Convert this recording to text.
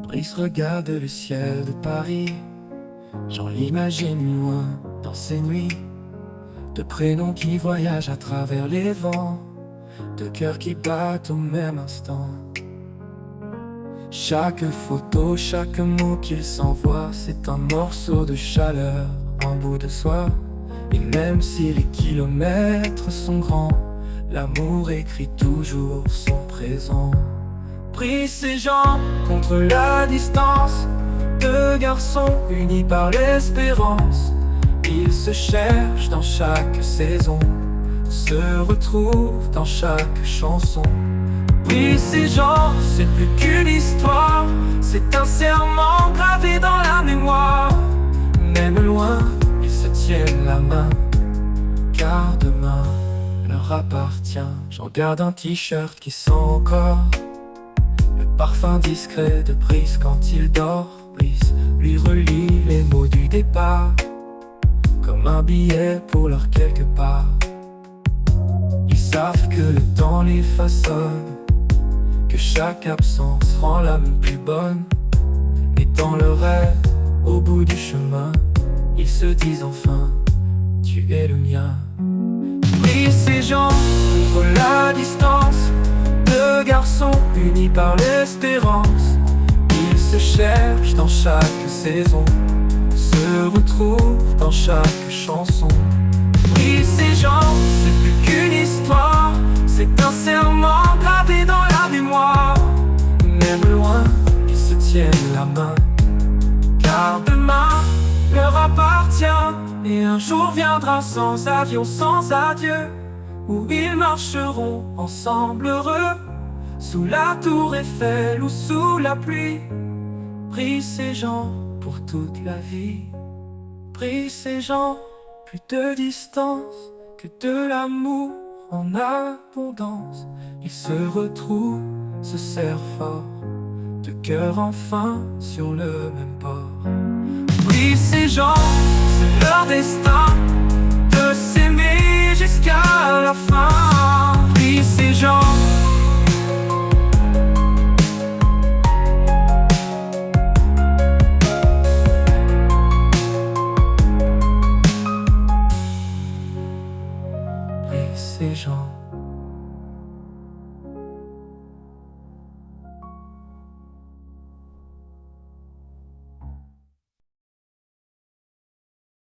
Brice regarde le ciel de Paris. J'en l'imagine loin dans ces nuits, de prénoms qui voyagent à travers les vents, de cœurs qui battent au même instant. Chaque photo, chaque mot qu'il s'envoie, c'est un morceau de chaleur en bout de soi. Et même si les kilomètres sont grands, l'amour écrit toujours son présent. Brice et Jean contre la distance, deux garçons unis par l'espérance. Ils se cherchent dans chaque saison, se retrouvent dans chaque chanson. Brice et Jean, c'est plus qu'une histoire, c'est un serment gravé dans la mémoire. Même loin, ils se tiennent la main, car demain leur appartient. J'en garde un t-shirt qui sent encore le parfum discret de Brice quand il dort. Brice lui relie les mots du départ, comme un billet pour leur quelque part. Ils savent que le temps les façonne, que chaque absence rend l'âme plus bonne. Et dans le rêve, au bout du chemin, ils se disent enfin, tu es le mien. Brice et Jean contre la distance, deux garçons unis par l'espérance. Ils se cherchent dans chaque saison, se retrouvent dans chaque chanson. Brice et Jean, c'est plus qu'une histoire, c'est un serment gravé dans la mémoire. Même loin, ils se tiennent la main, car demain leur appartient. Et un jour viendra sans avion, sans adieu, où ils marcheront ensemble heureux, sous la tour Eiffel ou sous la pluie. Brice et Jean pour toute la vie. Brice et Jean, plus de distance que de l'amour en abondance. Ils se retrouvent, se serrent fort, de cœur enfin sur le même port. Brice et Jean, c'est leur destin de s'aimer jusqu'à la fin. Brice et Jean. Brice et Jean.